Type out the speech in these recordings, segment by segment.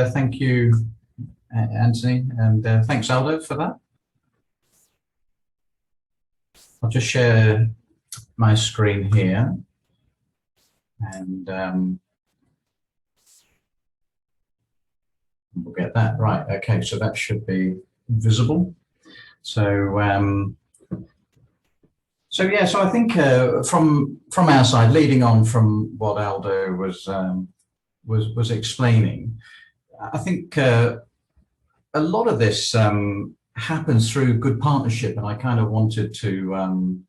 Thank you, Anthony, and thanks, Aldo, for that. I'll just share my screen here, and we'll get that right. Okay, so that should be visible. So I think from our side, leading on from what Aldo was explaining, I think a lot of this happens through good partnership, and I kind of wanted to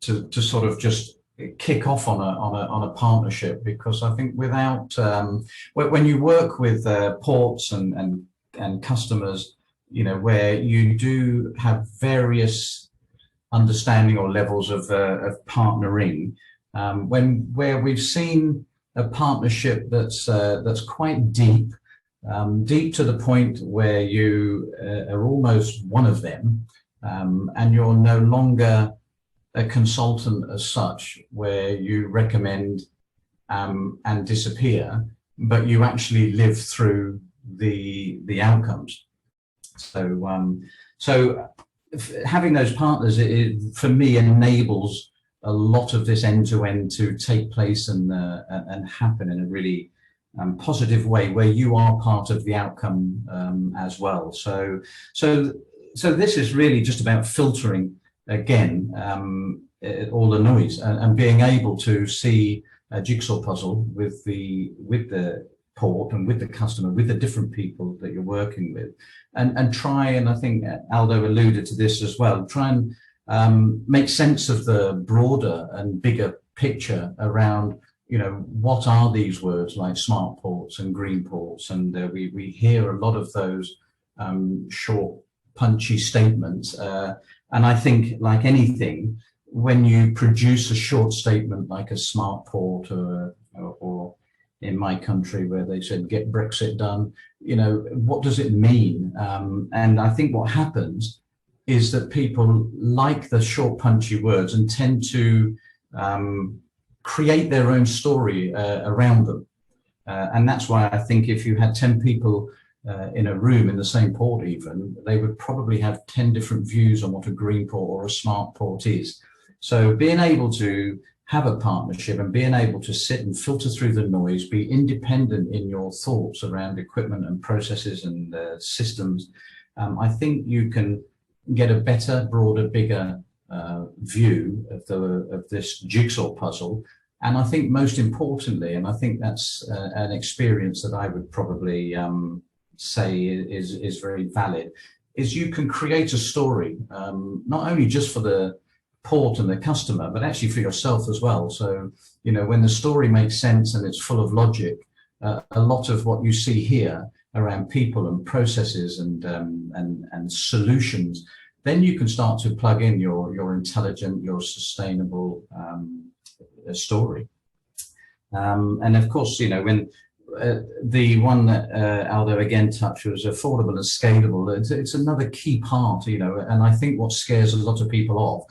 sort of just kick off on a partnership, because I think without when you work with ports and customers, you know, where you do have various understanding or levels of partnering, where we've seen a partnership that's quite deep. Deep to the point where you are almost one of them, and you're no longer a consultant as such, where you recommend and disappear, but you actually live through the outcomes. So having those partners, for me, enables a lot of this end-to-end to take place and happen in a really positive way, where you are part of the outcome as well. So this is really just about filtering again all the noise and being able to see a jigsaw puzzle with the port and with the customer, with the different people that you're working with, and try, and I think Aldo alluded to this as well, try and make sense of the broader and bigger picture around, you know, what are these words like smart ports and green ports, and we hear a lot of those short, punchy statements, and I think, like anything, when you produce a short statement like a smart port, or in my country where they said get Brexit done, you know, what does it mean? And I think what happens is that people like the short, punchy words and tend to create their own story around them. And that's why I think if you had 10 people in a room in the same port even, they would probably have 10 different views on what a green port or a smart port is. So being able to have a partnership and being able to sit and filter through the noise, be independent in your thoughts around equipment and processes and systems, I think you can get a better, broader, bigger view of this jigsaw puzzle. And I think most importantly, and I think that's an experience that I would probably say is very valid, is you can create a story, not only just for the port and the customer, but actually for yourself as well. So, you know, when the story makes sense and it's full of logic, a lot of what you see here around people and processes and solutions, then you can start to plug in your intelligent, your sustainable story. And of course, you know, when the one that Aldo again touched was affordable and scalable, it's another key part, you know, and I think what scares a lot of people off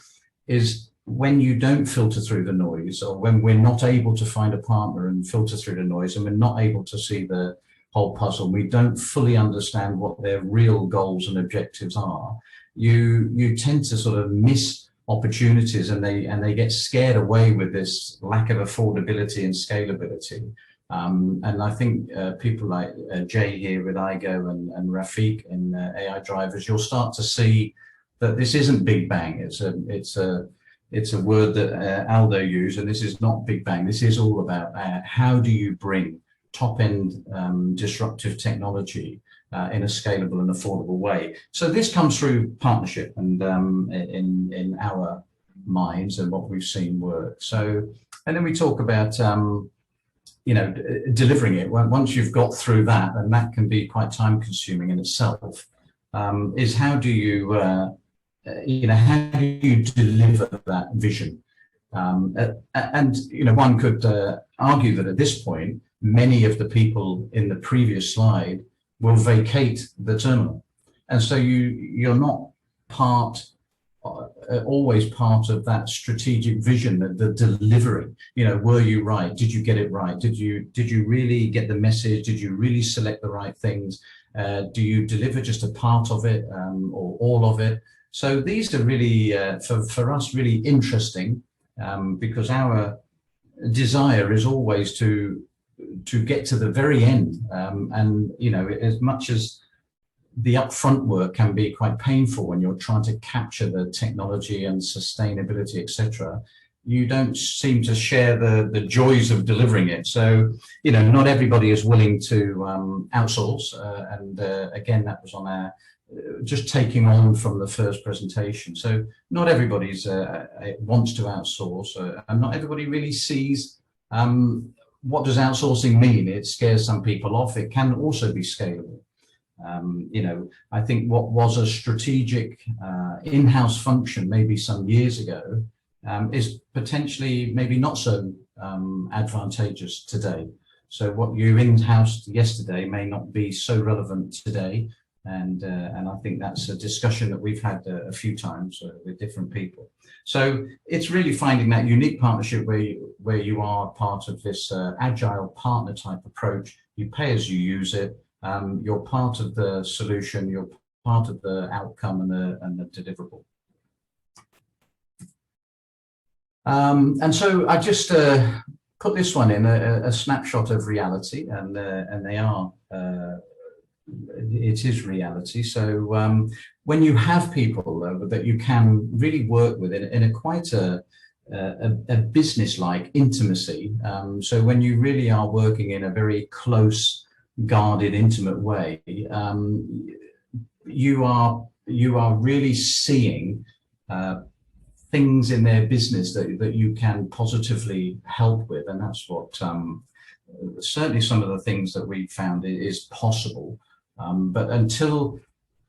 is when you don't filter through the noise, or when we're not able to find a partner and filter through the noise, and we're not able to see the whole puzzle, we don't fully understand what their real goals and objectives are, you tend to sort of miss opportunities, and they get scared away with this lack of affordability and scalability. And I think people like Jay here with IGO and Rafiq in AI drivers, you'll start to see that this isn't Big Bang. It's a word that Aldo used, and this is not Big Bang. This is all about how do you bring top-end disruptive technology in a scalable and affordable way. So this comes through partnership and in our minds and what we've seen work. So, and then we talk about you know, delivering it. Once you've got through that, and that can be quite time-consuming in itself, is how do you you know, how do you deliver that vision? And you know, one could argue that at this point, many of the people in the previous slide will vacate the terminal, and so you're not part always part of that strategic vision, the delivery. You know, were you right? Did you get it right? Did you really get the message? Did you really select the right things? Do you deliver just a part of it or all of it? So these are really, for us, really interesting because our desire is always to get to the very end. And, you know, as much as the upfront work can be quite painful when you're trying to capture the technology and sustainability, etc., you don't seem to share the joys of delivering it. So, you know, not everybody is willing to outsource. And again, that was on our just taking on from the first presentation. So not everybody's wants to outsource, and not everybody really sees what does outsourcing mean. It scares some people off. It can also be scalable. You know, I think what was a strategic in-house function maybe some years ago is potentially maybe not so advantageous today. So what you in-housed yesterday may not be so relevant today. And I think that's a discussion that we've had a few times with different people. So it's really finding that unique partnership where you are part of this agile partner type approach. You pay as you use it. You're part of the solution. You're part of the outcome and the deliverable. And so I just put this one in a snapshot of reality, and they are. It is reality. So when you have people that you can really work with in a quite a business-like intimacy, so when you really are working in a very close, guarded, intimate way, you are really seeing things in their business that you can positively help with, and that's what certainly some of the things that we found is possible. But until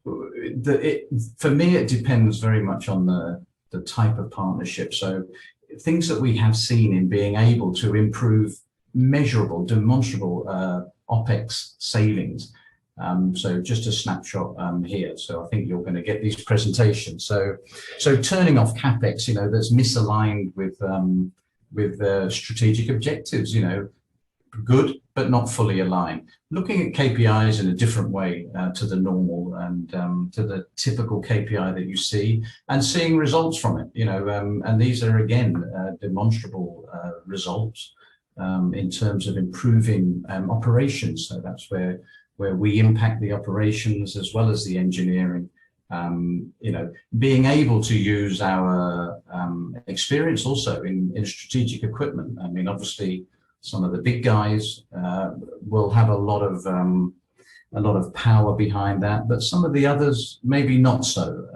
for me, it depends very much on the type of partnership. So things that we have seen in being able to improve measurable, demonstrable OPEX savings. So just a snapshot here. So I think you're going to get these presentations. So turning off CapEx, you know, that's misaligned with strategic objectives, you know, good, but not fully aligned. Looking at KPIs in a different way to the normal and to the typical KPI that you see, and seeing results from it, you know, and these are again demonstrable results in terms of improving operations. So that's where we impact the operations as well as the engineering. You know, being able to use our experience also in strategic equipment. I mean, obviously, some of the big guys will have a lot of power behind that, but some of the others maybe not so.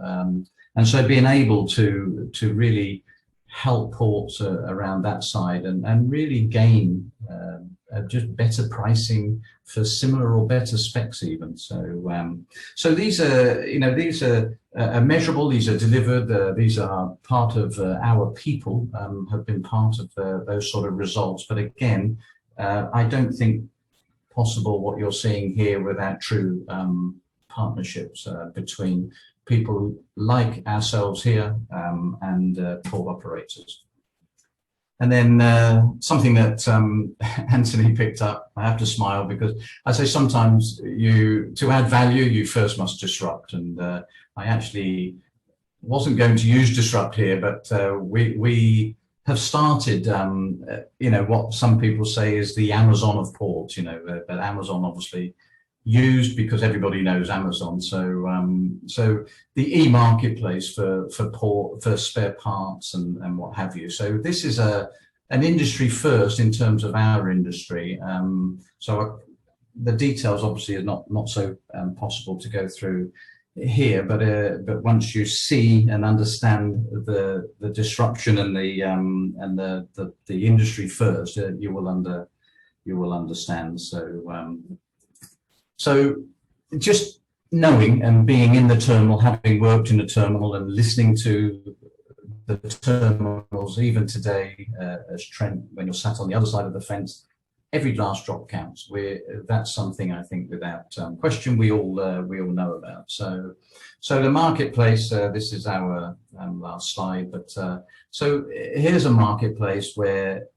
And so being able to really help ports around that side and really gain just better pricing for similar or better specs even. So these are, you know, these are measurable, these are delivered, these are part of our people have been part of those sort of results. But again, I don't think possible what you're seeing here without true partnerships between people like ourselves here and port operators. And then something that Anthony picked up, I have to smile because I say sometimes to add value, you first must disrupt. And I actually wasn't going to use disrupt here, but we have started, you know, what some people say is the Amazon of ports, you know, but Amazon obviously used because everybody knows Amazon. So the e-marketplace for spare parts and what have you. So this is an industry first in terms of our industry. The details obviously are not so possible to go through here, but once you see and understand the disruption and the industry first, you will understand. So just knowing and being in the terminal, having worked in the terminal and listening to the terminals, even today, as Trent, when you're sat on the other side of the fence, every last drop counts. That's something I think without question we all know about. So the marketplace. This is our last slide, but so here's a marketplace where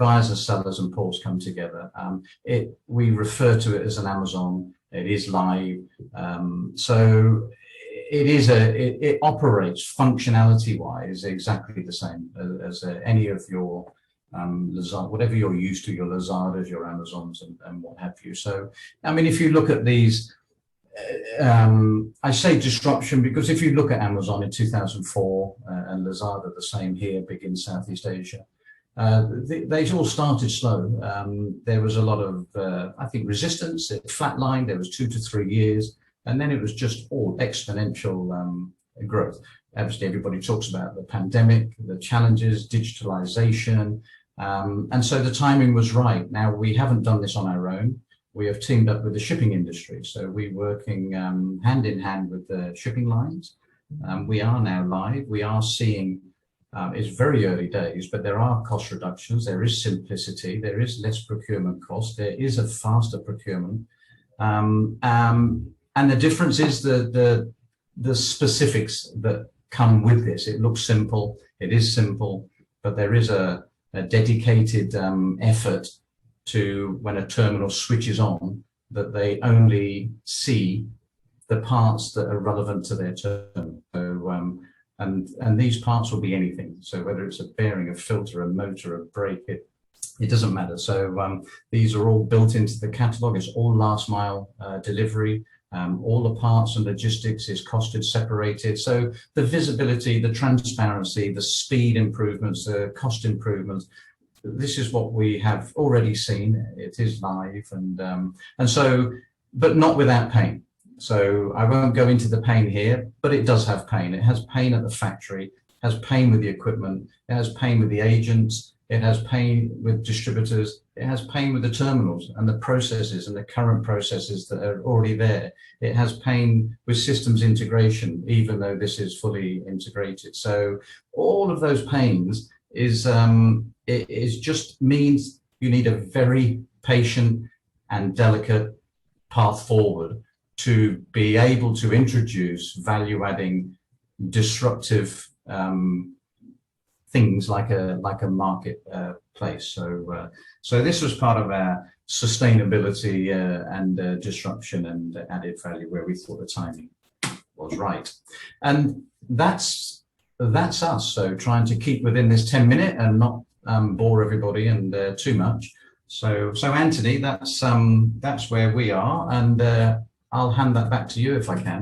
buyers and sellers and ports come together. We refer to it as an Amazon. It is live. So it operates functionality-wise exactly the same as any of your whatever you're used to, your Lazadas, your Amazons, and what have you. So, I mean, if you look at these, I say disruption because if you look at Amazon in 2004 and Lazada, the same here, big in Southeast Asia, they all started slow. There was a lot of, I think, resistance. It flatlined. There was 2 to 3 years. And then it was just all exponential growth. Obviously, everybody talks about the pandemic, the challenges, digitalization. And so the timing was right. Now, we haven't done this on our own. We have teamed up with the shipping industry. So we're working hand in hand with the shipping lines. We are now live. We are seeing, it's very early days, but there are cost reductions. There is simplicity. There is less procurement cost. There is a faster procurement. And the difference is the specifics that come with this. It looks simple, it is simple, but there is a dedicated effort to, when a terminal switches on, that they only see the parts that are relevant to their terminal. So, and these parts will be anything. So whether it's a bearing, a filter, a motor, a brake, it doesn't matter. So these are all built into the catalog. It's all last mile delivery. All the parts and logistics is costed separated. So the visibility, the transparency, the speed improvements, the cost improvements, this is what we have already seen. It is live, and so, but not without pain. So I won't go into the pain here, but it does have pain. It has pain at the factory, it has pain with the equipment, it has pain with the agents, it has pain with distributors, it has pain with the terminals and the processes and the current processes that are already there. It has pain with systems integration, even though this is fully integrated. So all of those pains is just means you need a very patient and delicate path forward to be able to introduce value-adding, disruptive things like a market place. So this was part of our sustainability and disruption and added value, where we thought the timing was right. And that's us. So trying to keep within this 10-minute and not bore everybody and too much. So Anthony, that's where we are, and I'll hand that back to you if I can.